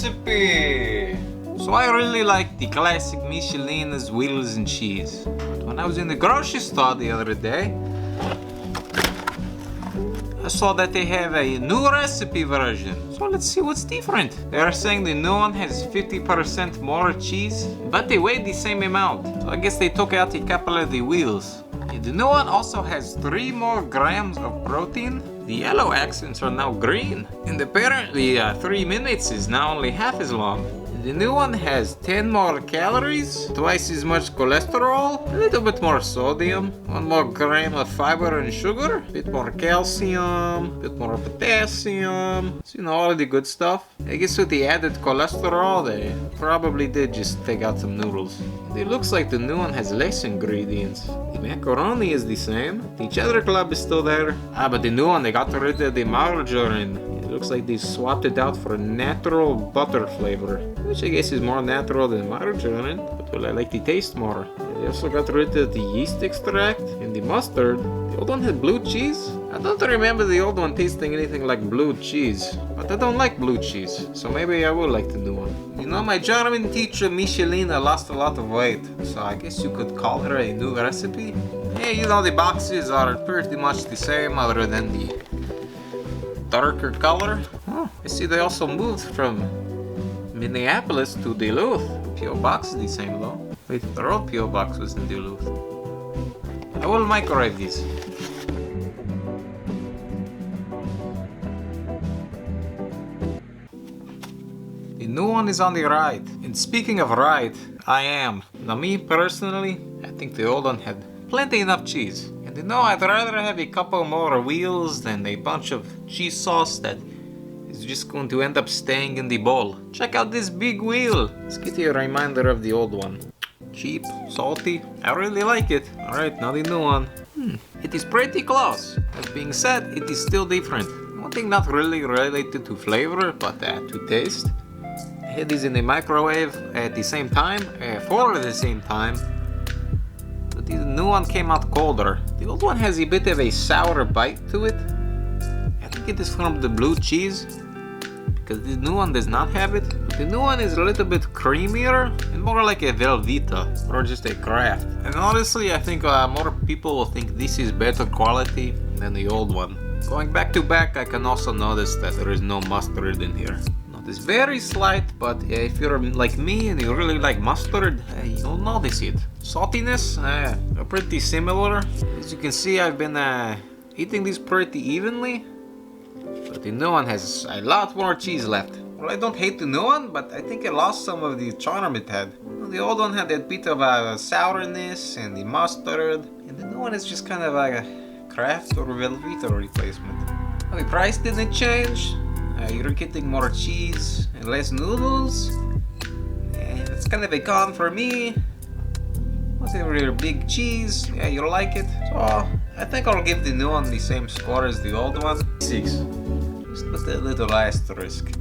recipe! So I really like the classic Michelina's wheels and cheese. But when I was in the grocery store the other day, I saw that they have a new recipe version. So let's see what's different. They are saying the new one has 50% more cheese, but they weigh the same amount. So I guess they took out a couple of the wheels. The new one also has 3 more grams of protein. The yellow accents are now green. And apparently 3 minutes is now only half as long. The new one has 10 more calories, twice as much cholesterol, a little bit more sodium, 1 more gram of fiber and sugar, a bit more calcium, a bit more potassium, so all of the good stuff. I guess with the added cholesterol, they probably did just take out some noodles. It looks like the new one has less ingredients. The macaroni is the same, the cheddar club is still there. But the new one, they got rid of the margarine. It looks like they swapped it out for a natural butter flavor, which I guess is more natural than margarine, but well, I like the taste more. They also got rid of the yeast extract and the mustard. The old one had blue cheese. I don't remember the old one tasting anything like blue cheese, but I don't like blue cheese, so maybe I will like the new one. My German teacher Michelina lost a lot of weight, so I guess you could call her a new recipe. Yeah, the boxes are pretty much the same other than the darker color. Oh, I see they also moved from Minneapolis to Duluth. P.O. box is the same though. Wait, the old P.O. box was in Duluth. I will microwave these. The new one is on the right. And speaking of right, I am. Now me personally, I think the old one had plenty enough cheese. And I'd rather have a couple more wheels than a bunch of cheese sauce that is just going to end up staying in the bowl. Check out this big wheel. Let's get you a reminder of the old one. Cheap, salty, I really like it. Alright, now the new one. It is pretty close. That being said, it is still different. One thing not really related to flavor, but to taste. I had these in the microwave at the same time, for the same time. But the new one came out colder. The old one has a bit of a sour bite to it. I think it is from the blue cheese, because the new one does not have it. But the new one is a little bit creamier and more like a Velveeta or just a Kraft. And honestly, I think more people will think this is better quality than the old one. Going back to back, I can also notice that there is no mustard in here. It's very slight, but if you're like me and you really like mustard, you'll notice it. Saltiness, are pretty similar. As you can see, I've been eating these pretty evenly. But the new one has a lot more cheese left. Well, I don't hate the new one, but I think it lost some of the charm it had. The old one had that bit of sourness and the mustard. And the new one is just kind of like a Kraft or Velveeta replacement. Well, the price didn't change. You're getting more cheese and less noodles. And it's kind of a con for me. Whatever your big cheese, you like it. So I think I'll give the new one the same score as the old one. 6. Just with a little asterisk.